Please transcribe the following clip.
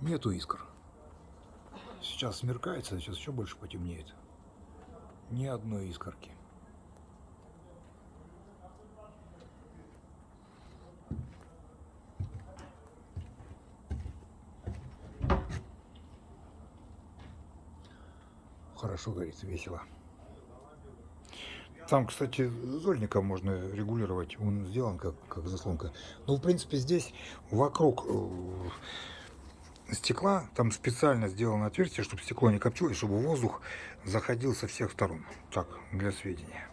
Нету искр. Сейчас смеркается, сейчас еще больше потемнеет. Ни одной искорки. Хорошо горит, весело. Там, кстати, зольником можно регулировать. Он сделан как заслонка. Ну, в принципе, здесь вокруг стекла, там специально сделано отверстие, чтобы стекло не копчилось, чтобы воздух заходил со всех сторон. Так, для сведения.